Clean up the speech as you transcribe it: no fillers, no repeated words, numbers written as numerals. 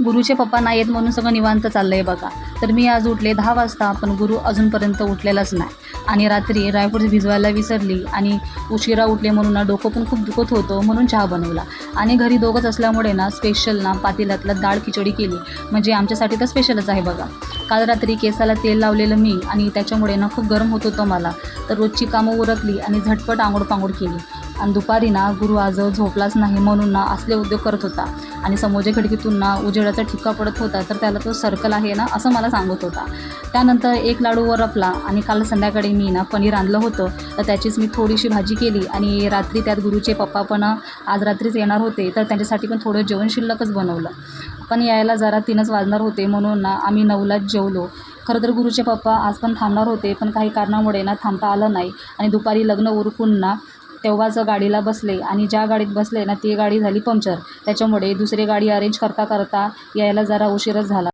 गुरुचे पप्पा नाही आहेत म्हणून सगळं निवांत चाललं आहे बघा. तर मी आज उठले 10 वाजता, पण गुरु अजूनपर्यंत उठलेलाच नाही. आणि रात्री ड्रायफ्रूट्स भिजवायला विसरली आणि उशिरा उठले म्हणून ना डोकं पण खूप दुखत होतं, म्हणून चहा बनवला. आणि घरी दोघंच असल्यामुळे ना स्पेशल ना पातेल्यातलं डाळ खिचडी केली. म्हणजे आमच्यासाठी तर स्पेशलच आहे बघा. काल रात्री केसाला तेल लावलेलं मी आणि त्याच्यामुळे ना खूप गरम होत होतं मला. तर रोजची कामं उरकली आणि झटपट आंघोळ केली. आणि दुपारी ना गुरु आज झोपलाच नाही म्हणून ना असले उद्योग करत होता. आणि समोरच्या खिडकीतून ना उजेडाचा ठिपका पडत होता, तर त्याला तो सर्कल आहे ना असं मला सांगत होता. त्यानंतर एक लाडू वरपला आणि काल संध्याकाळी मी ना पनीर आणलं होतं, तर त्याचीच मी थोडीशी भाजी केली. आणि रात्री त्यात गुरुचे पप्पा पण आज रात्रीच येणार होते, तर त्यांच्यासाठी पण थोडं जेवण शिल्लकच बनवलं. पण यायला जरा 3च वाजणार होते म्हणून ना आम्ही 9लाच जेवलो. खरं तर गुरुचे पप्पा आज पण थांबणार होते, पण काही कारणामुळे ना थांबता आलं नाही. आणि दुपारी लग्न उरकून ना तेव्हाच गाडीला बसले आणि ज्या गाडीत बसले ना ती गाडी झाली पंक्चर. त्याच्यामुळे दुसरी गाडी अरेंज करता यायला जरा उशीरच झाला.